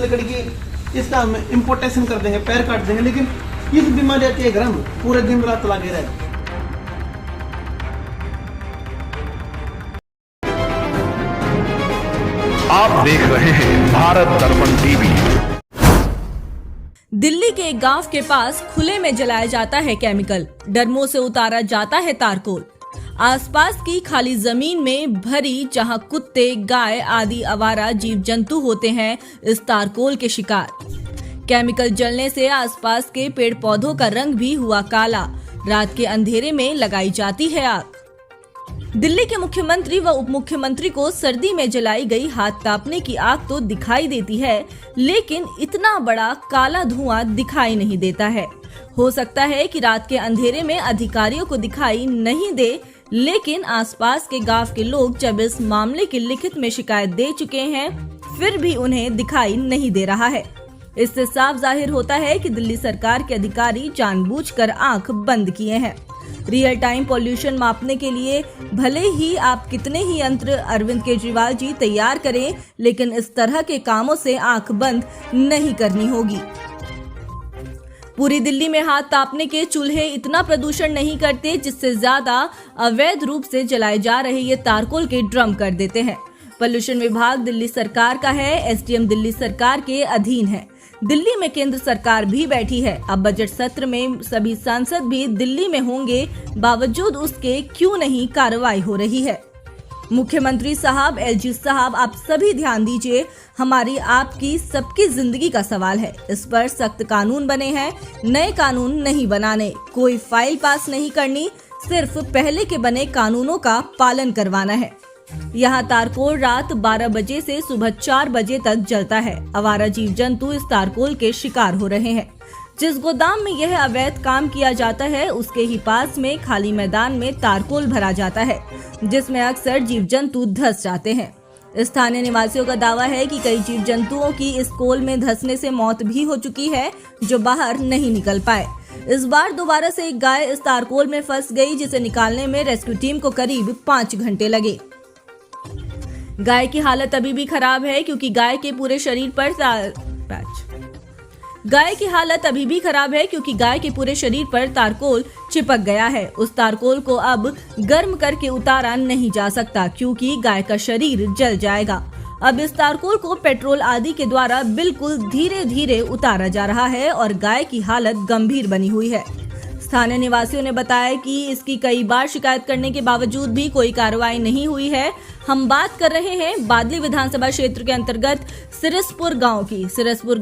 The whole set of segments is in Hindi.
लकड़ी की इसका हम इम्पोर्टेशन कर देंगे, पैर काट देंगे, लेकिन इस बीमारी आती है गर्म पूरे दिन रात लगे रहे। आप देख रहे हैं भारत दर्पण टीवी। दिल्ली के एक गांव के पास खुले में जलाया जाता है केमिकल, ड्रमों से उतारा जाता है तारकोल। आसपास की खाली जमीन में भरी, जहां कुत्ते, गाय आदि आवारा जीव जंतु होते हैं इस तारकोल के शिकार। केमिकल जलने से आसपास के पेड़ पौधों का रंग भी हुआ काला। रात के अंधेरे में लगाई जाती है आग। दिल्ली के मुख्यमंत्री व उप मुख्यमंत्री को सर्दी में जलाई गई हाथ तापने की आग तो दिखाई देती है, लेकिन इतना बड़ा काला धुआं दिखाई नहीं देता है। हो सकता है कि रात के अंधेरे में अधिकारियों को दिखाई नहीं दे, लेकिन आसपास के गांव के लोग जब इस मामले की लिखित में शिकायत दे चुके हैं, फिर भी उन्हें दिखाई नहीं दे रहा है। इससे साफ जाहिर होता है कि दिल्ली सरकार के अधिकारी जानबूझकर आंख बंद किए हैं। रियल टाइम पॉल्यूशन मापने के लिए भले ही आप कितने ही यंत्र अरविंद केजरीवाल जी तैयार करें, लेकिन इस तरह के कामों से आंख बंद नहीं करनी होगी। पूरी दिल्ली में हाथ तापने के चूल्हे इतना प्रदूषण नहीं करते जिससे ज्यादा अवैध रूप से जलाए जा रहे ये तारकोल के ड्रम कर देते हैं। पॉल्यूशन विभाग दिल्ली सरकार का है, एसडीएम दिल्ली सरकार के अधीन है। दिल्ली में केंद्र सरकार भी बैठी है। अब बजट सत्र में सभी सांसद भी दिल्ली में होंगे, बावजूद उसके क्यों नहीं कार्रवाई हो रही है। मुख्यमंत्री साहब, एलजी साहब, आप सभी ध्यान दीजिए। हमारी, आपकी, सबकी जिंदगी का सवाल है। इस पर सख्त कानून बने हैं, नए कानून नहीं बनाने, कोई फाइल पास नहीं करनी, सिर्फ पहले के बने कानूनों का पालन करवाना है। यहाँ तारकोल रात 12 बजे से सुबह 4 बजे तक जलता है। आवारा जीव जंतु इस तारकोल के शिकार हो रहे हैं। जिस गोदाम में यह अवैध काम किया जाता है, उसके ही पास में खाली मैदान में तारकोल भरा जाता है, जिसमें अक्सर जीव जंतु धंस जाते हैं। स्थानीय निवासियों का दावा है कि कई जीव जंतुओं की इस कोल में धंसने से मौत भी हो चुकी है, जो बाहर नहीं निकल पाए। इस बार दोबारा से एक गाय इस तारकोल में फंस गई, जिसे निकालने में रेस्क्यू टीम को करीब 5 घंटे लगे। गाय की हालत अभी भी खराब है क्योंकि गाय के पूरे शरीर पर तारकोल चिपक गया है। उस तारकोल को अब गर्म करके उतारा नहीं जा सकता क्योंकि गाय का शरीर जल जाएगा। अब इस तारकोल को पेट्रोल आदि के द्वारा बिल्कुल धीरे धीरे उतारा जा रहा है और गाय की हालत गंभीर बनी हुई है। स्थानीय निवासियों ने बताया कि इसकी कई बार शिकायत करने के बावजूद भी कोई कार्रवाई नहीं हुई है। हम बात कर रहे हैं बादली विधानसभा क्षेत्र के अंतर्गत सिरसपुर गांव की। सिरसपुर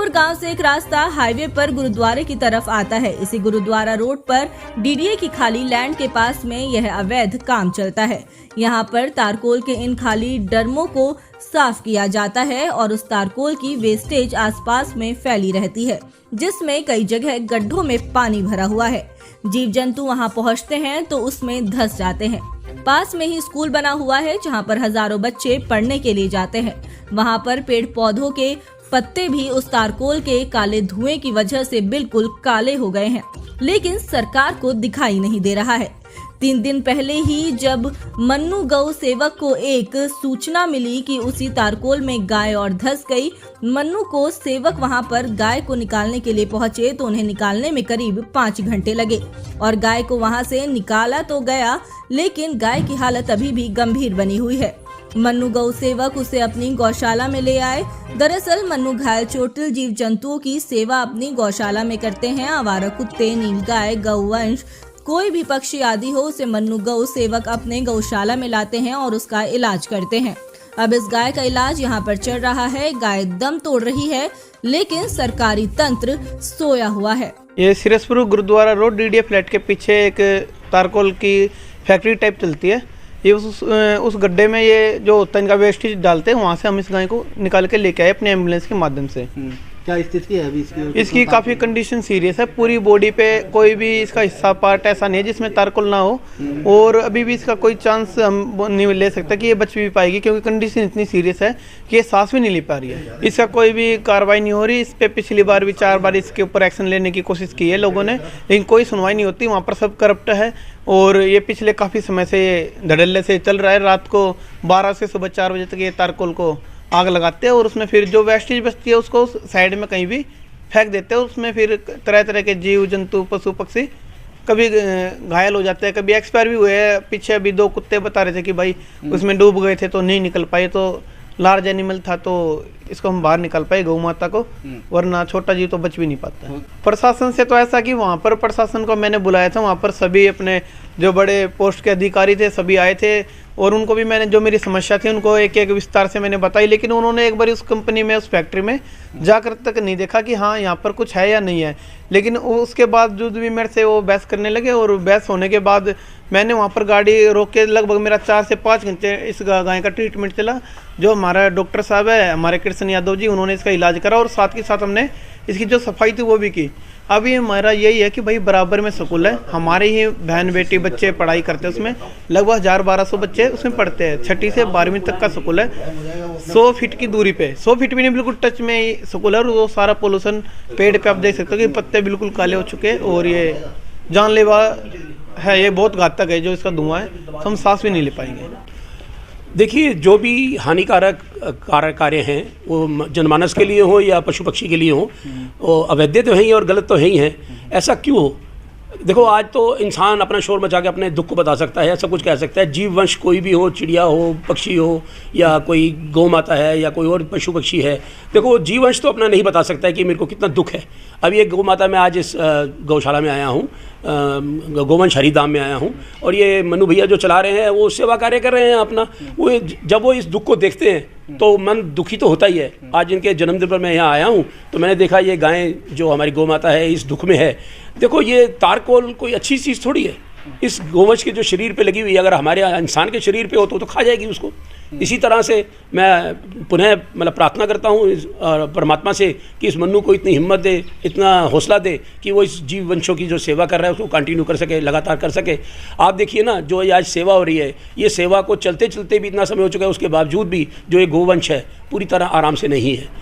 गांव से एक रास्ता हाईवे पर गुरुद्वारे की तरफ आता है। इसी गुरुद्वारा रोड पर डीडीए की खाली लैंड के पास में यह अवैध काम चलता है। यहाँ पर तारकोल के इन खाली ड्रमों को साफ किया जाता है और उस तारकोल की वेस्टेज आसपास में फैली रहती है, जिसमें कई जगह गड्ढों में पानी भरा हुआ है। जीव जंतु वहां पहुंचते हैं तो उसमें धंस जाते हैं। पास में ही स्कूल बना हुआ है जहां पर हजारों बच्चे पढ़ने के लिए जाते हैं। वहां पर पेड़ पौधों के पत्ते भी उस तारकोल के काले धुएं की वजह से बिल्कुल काले हो गए हैं, लेकिन सरकार को दिखाई नहीं दे रहा है। 3 दिन पहले ही जब मन्नू गौ सेवक को एक सूचना मिली कि उसी तारकोल में गाय और धंस गई, मन्नू को सेवक वहां पर गाय को निकालने के लिए पहुंचे तो उन्हें निकालने में करीब 5 घंटे लगे और गाय को वहां से निकाला तो गया, लेकिन गाय की हालत अभी भी गंभीर बनी हुई है। मन्नू गौ सेवक उसे अपनी गौशाला में ले आए। दरअसल मन्नू घायल चोटिल जीव जंतुओं की सेवा अपनी गौशाला में करते हैं। आवारा कुत्ते, नीलगाय, गौवंश, कोई भी पक्षी आदि हो, उसे मन्नू गौ सेवक अपने गौशाला में लाते हैं और उसका इलाज करते हैं। अब इस गाय का इलाज यहाँ पर चल रहा है। गाय दम तोड़ रही है, लेकिन सरकारी तंत्र सोया हुआ है। ये Sirsapur Gurudwara road DDA flat के पीछे एक तारकोल की फैक्ट्री टाइप चलती है। ये उस गड्ढे में ये जो होता है इनका वेस्टेज डालते हैं, वहाँ से हम इस गाय को निकाल के लेके आए अपने एम्बुलेंस के माध्यम से। क्या स्थिति है अभी इसकी? इसकी काफ़ी कंडीशन सीरियस है। पूरी बॉडी पे कोई भी इसका हिस्सा पार्ट ऐसा नहीं है जिसमें तारकोल ना हो, और अभी भी इसका कोई चांस हम नहीं ले सकता कि ये बच भी पाएगी, क्योंकि कंडीशन इतनी सीरियस है कि ये सांस भी नहीं ले पा रही है। इसका कोई भी कार्रवाई नहीं हो रही। इस पर पिछली बार भी 4 बार इसके ऊपर एक्शन लेने की कोशिश की है लोगों ने, लेकिन कोई सुनवाई नहीं होती। वहाँ पर सब करप्ट है, और ये पिछले काफ़ी समय से धड़ल्ले से चल रहा है। रात को 12 से सुबह 4 बजे तक ये तारकोल को आग लगाते हैं, और उसमें फिर जो वेस्टेज बचती है उसको साइड में कहीं भी फेंक देते हैं। उसमें फिर तरह तरह के जीव जंतु पशु पक्षी कभी घायल हो जाते हैं, कभी एक्सपायर भी हुए हैं। पीछे अभी 2 कुत्ते बता रहे थे कि भाई उसमें डूब गए थे तो नहीं निकल पाए, तो लार्ज एनिमल था तो इसको हम बाहर निकाल पाए गौ माता को, वरना छोटा जीव तो बच भी नहीं पाता। प्रशासन से तो ऐसा कि वहाँ पर प्रशासन को मैंने बुलाया था, वहाँ पर सभी अपने जो बड़े पोस्ट के अधिकारी थे सभी आए थे, और उनको भी मैंने जो मेरी समस्या थी उनको एक एक विस्तार से मैंने बताई। लेकिन उन्होंने एक बार उस कंपनी में, उस फैक्ट्री में जाकर तक नहीं देखा कि हाँ यहाँ पर कुछ है या नहीं है। लेकिन उसके बावजूद भी मेरे से वो बहस करने लगे, और बहस होने के बाद मैंने वहाँ पर गाड़ी रोक के लगभग मेरा 4 से 5 घंटे इस गाय का ट्रीटमेंट चला। जो हमारा डॉक्टर साहब है, हमारे कृष्ण यादव जी, उन्होंने इसका इलाज करा, और साथ के साथ हमने इसकी जो सफाई थी वो भी की। अभी हमारा यही है कि भाई बराबर में स्कूल है, हमारे ही बहन बेटी बच्चे पढ़ाई करते हैं, उसमें लगभग 1000-1200 बच्चे उसमें पढ़ते हैं। 6ठी से 12वीं तक का स्कूल है। 100 फीट की दूरी पे, 100 फीट भी नहीं, बिल्कुल टच में ही स्कूल है। और वो सारा पोल्यूशन, पेड़ पे आप देख सकते हो कि पत्ते बिल्कुल काले हो चुके हैं, और ये जानलेवा है, ये बहुत घातक है। जो इसका धुआं है तो हम सांस भी नहीं ले पाएंगे। देखिए, जो भी हानिकारक कार्य हैं वो जनमानस के लिए हो या पशु पक्षी के लिए हो, वो अवैध तो है ही और गलत तो है ही हैं। ऐसा क्यों हो? देखो, आज तो इंसान अपना शोर मचा के अपने दुख को बता सकता है, सब कुछ कह सकता है। जीव वंश कोई भी हो, चिड़िया हो, पक्षी हो, या कोई गौ माता है, या कोई और पशु पक्षी है, देखो जीव वंश तो अपना नहीं बता सकता है कि मेरे को कितना दुख है। अभी एक गौ माता, मैं आज इस गौशाला में आया हूँ, गोवंश हरिधाम में आया हूँ, और ये मनु भैया जो चला रहे हैं वो सेवा कार्य कर रहे हैं अपना। वो जब वो इस दुख को देखते हैं तो मन दुखी तो होता ही है। आज इनके जन्मदिन पर मैं यहाँ आया हूँ तो मैंने देखा ये गाय जो हमारी गौ माता है इस दुख में है। देखो, ये तारकोल कोई अच्छी चीज़ थोड़ी है। इस गोवंश के जो शरीर पे लगी हुई, अगर हमारे इंसान के शरीर पे हो तो खा जाएगी उसको। इसी तरह से मैं पुनः मतलब प्रार्थना करता हूँ परमात्मा से कि इस मन्नू को इतनी हिम्मत दे, इतना हौसला दे कि वो इस जीव वंशों की जो सेवा कर रहा है उसको कंटिन्यू कर सके, लगातार कर सके। आप देखिए ना, जो आज सेवा हो रही है, ये सेवा को चलते चलते भी इतना समय हो चुका है, उसके बावजूद भी जो ये गोवंश है पूरी तरह आराम से नहीं है।